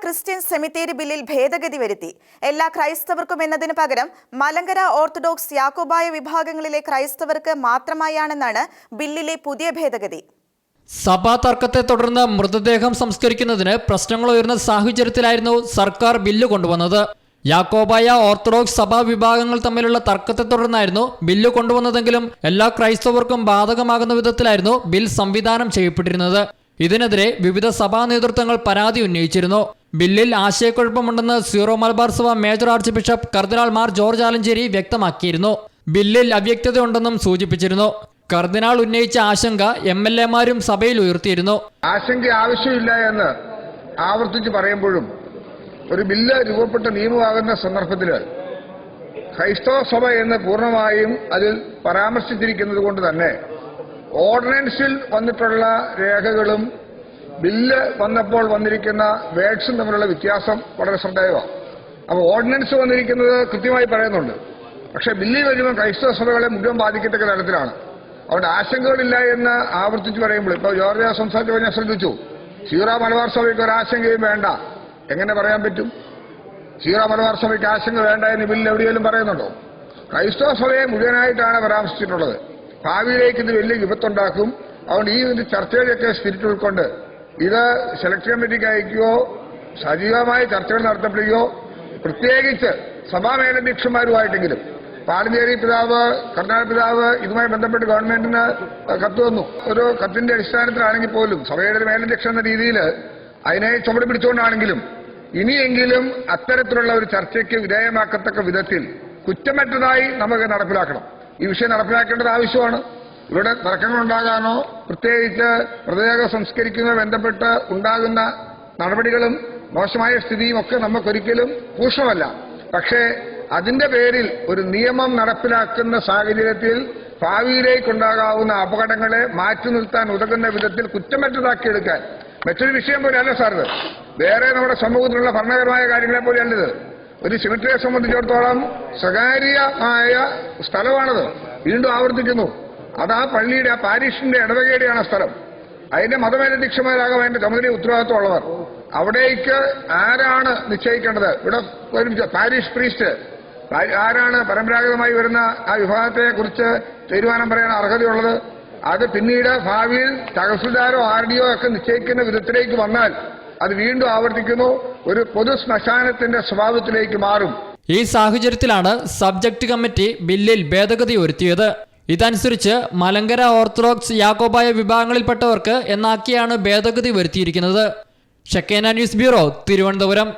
Christian സെമിത്തേരി ബില്ലിൽ ഭേദഗതി വരുത്തി. എല്ലാ ക്രൈസ്തവർക്കും എന്നതിനു പകരം മലങ്കര ഓർത്തഡോക്സ് യാക്കോബായ വിഭാഗങ്ങളിലെ ക്രൈസ്തവർക്ക് മാത്രമായാണെന്നാണ് ബില്ലിലെ പുതിയ ഭേദഗതി. സഭാ തർക്കത്തെ തുടർന്ന് മൃതദേഹം സംസ്കരിക്കുന്നതിന് പ്രശ്നങ്ങൾ ഉയർന്ന സാഹചര്യത്തിലായിരുന്നു സർക്കാർ ബില്ല് കൊണ്ടുവന്നത്. യാക്കോബായ ഓർത്തഡോക്സ് സഭാ വിഭാഗങ്ങൾ തമ്മിലുള്ള തർക്കത്തെ തുടർന്നായിരുന്നു ബില്ല് കൊണ്ടുവന്നതെങ്കിലും എല്ലാ ക്രൈസ്തവർക്കും ബാധകമാകുന്ന വിധത്തിലായിരുന്നു ബിൽ സംവിധാനം ചെയ്യപ്പെട്ടിരുന്നത്. ഇതിനെതിരെ വിവിധ സഭാ നേതൃത്വങ്ങൾ പരാതി ഉന്നയിച്ചിരുന്നു. ബില്ലിൽ ആശയക്കുഴപ്പമുണ്ടെന്ന് സീറോ മലബാർ സഭ മേജർ ആർച്ച് ബിഷപ്പ് കർദിനാൾ മാർ ജോർജ് ആലഞ്ചേരി വ്യക്തമാക്കിയിരുന്നു. ബില്ലിൽ അവ്യക്തതയുണ്ടെന്നും സൂചിപ്പിച്ചിരുന്നു. കർദിനാൾ ഉന്നയിച്ച ആശങ്ക MLA-മാരും സഭയിൽ ഉയർത്തിയിരുന്നു. ആശങ്ക ആവശ്യമില്ല എന്ന് ആവർത്തിച്ച് പറയുമ്പോഴും ഒരു ബില്ല് രൂപപ്പെട്ട നിയമമാകുന്ന സന്ദർഭത്തിൽ ക്രൈസ്തവ സഭ എന്ന് പൂർണ്ണമായും അതിൽ പരാമർശിച്ചിരിക്കുന്നത് കൊണ്ട് തന്നെ ഓർഡിനൻസിൽ വന്നിട്ടുള്ള രേഖകളും ബില്ല് വന്നപ്പോൾ വന്നിരിക്കുന്ന വേർഡ്സും തമ്മിലുള്ള വ്യത്യാസം വളരെ ശ്രദ്ധേയമാണ്. അപ്പോൾ ഓർഡിനൻസ് വന്നിരിക്കുന്നത് കൃത്യമായി പറയുന്നുണ്ട്, പക്ഷേ ബില്ലിൽ വരുമ്പോൾ ക്രൈസ്തവ സഭകളെ മുഴുവൻ ബാധിക്കത്തക്ക തരത്തിലാണ്. അവിടെ ആശങ്കകളില്ല എന്ന് ആവർത്തിച്ച് പറയുമ്പോൾ ഇപ്പോൾ ജോർജ് സംസാരിച്ചപ്പോൾ ഞാൻ ശ്രദ്ധിച്ചു, സീറോ മലബാർ സഭയ്ക്ക് ഒരാശങ്കയും വേണ്ട. എങ്ങനെ പറയാൻ പറ്റും? സീറോ മലബാർ സഭയ്ക്ക് ആശങ്ക വേണ്ട എന്ന് ബില്ലിൽ എവിടെയെങ്കിലും പറയുന്നുണ്ടോ? ക്രൈസ്തവ സഭയെ മുഴുവനായിട്ടാണ് പരാമർശിച്ചിട്ടുള്ളത്. ഭാവിയിലേക്ക് ഇത് വലിയ വിപത്തുണ്ടാക്കും. അതുകൊണ്ട് ഈ ഒരു ചർച്ചയിലൊക്കെ സ്പിരിറ്റ് ഉൾക്കൊണ്ട് ഇത് സെലക്ട് കമ്മിറ്റിക്ക് അയക്കുകയോ സജീവമായ ചർച്ചകൾ നടത്തപ്പെടുകയോ പ്രത്യേകിച്ച് സഭാ മേലധ്യക്ഷന്മാരുമായിട്ടെങ്കിലും പാലഞ്ചേരി പിതാവ്, കർണാടക പിതാവ് ഇതുമായി ബന്ധപ്പെട്ട് ഗവൺമെന്റിന് കത്ത് വന്നു. ഒരു കത്തിന്റെ അടിസ്ഥാനത്തിലാണെങ്കിൽ പോലും സഭയുടെ മേലധ്യക്ഷൻ എന്ന രീതിയിൽ അതിനെ ചുമട് പിടിച്ചുകൊണ്ടാണെങ്കിലും ഇനിയെങ്കിലും അത്തരത്തിലുള്ള ഒരു ചർച്ചയ്ക്ക് വിധേയമാക്കത്തക്ക വിധത്തിൽ കുറ്റമറ്റതായി നമുക്ക് നടപ്പിലാക്കണം. ഈ വിഷയം നടപ്പിലാക്കേണ്ടത് ആവശ്യമാണ്. ഇവിടെ തർക്കങ്ങളുണ്ടാകാനോ പ്രത്യേകിച്ച് മൃതദേഹം സംസ്കരിക്കുന്നതുമായി ബന്ധപ്പെട്ട് ഉണ്ടാകുന്ന നടപടികളും മോശമായ സ്ഥിതിയും ഒക്കെ നമുക്കൊരിക്കലും ഭൂഷണമല്ല. പക്ഷേ അതിന്റെ പേരിൽ ഒരു നിയമം നടപ്പിലാക്കുന്ന സാഹചര്യത്തിൽ ഭാവിയിലേക്കുണ്ടാകാവുന്ന അപകടങ്ങളെ മാറ്റി നിർത്താൻ ഉതകുന്ന വിധത്തിൽ കുറ്റമറ്റതാക്കിയെടുക്കാൻ മറ്റൊരു വിഷയം പോലെയല്ല സാറിത്. വേറെ നമ്മുടെ സമൂഹത്തിലുള്ള ഭരണപരമായ കാര്യങ്ങളെ പോലെയല്ലത്. ഒരു സെമിറ്ററിയെ സംബന്ധിച്ചിടത്തോളം സ്വകാര്യമായ സ്ഥലമാണത്. വീണ്ടും ആവർത്തിക്കുന്നു, അത് ആ പള്ളിയുടെ, ആ പാരീഷിന്റെ ഇടവകയുടെയാണ് സ്ഥലം. അതിന്റെ മതമേലധ്യക്ഷന്മാരാകാൻ അതിന്റെ ചുമതല ഉത്തരവാദിത്വമുള്ളവർ. അവിടേക്ക് ആരാണ് നിശ്ചയിക്കേണ്ടത്? ഇവിടെ ഒരു പാരീഷ് പ്രീസ്റ്റ് ആരാണ് പരമ്പരാഗതമായി വരുന്ന ആ വിഭാഗത്തെ കുറിച്ച് തീരുമാനം പറയാൻ അർഹതയുള്ളത്? അത് പിന്നീട് ഭാവിയിൽ തഹസിൽദാരോ RDO ഒക്കെ നിശ്ചയിക്കുന്ന വിധത്തിലേക്ക് വന്നാൽ അത് വീണ്ടും ആവർത്തിക്കുന്നു, ഒരു പൊതു ശ്മശാനത്തിന്റെ സ്വഭാവത്തിലേക്ക് മാറും. ഈ സാഹചര്യത്തിലാണ് സബ്ജക്ട് കമ്മിറ്റി ബില്ലിൽ ഭേദഗതി വരുത്തിയത്. ഇതനുസരിച്ച് മലങ്കര ഓർത്തഡോക്സ് യാക്കോബായ വിഭാഗങ്ങളിൽപ്പെട്ടവർക്ക് എന്നാക്കിയാണ് ഭേദഗതി വരുത്തിയിരിക്കുന്നത്. ഷെക്കേന ന്യൂസ് ബ്യൂറോ, തിരുവനന്തപുരം.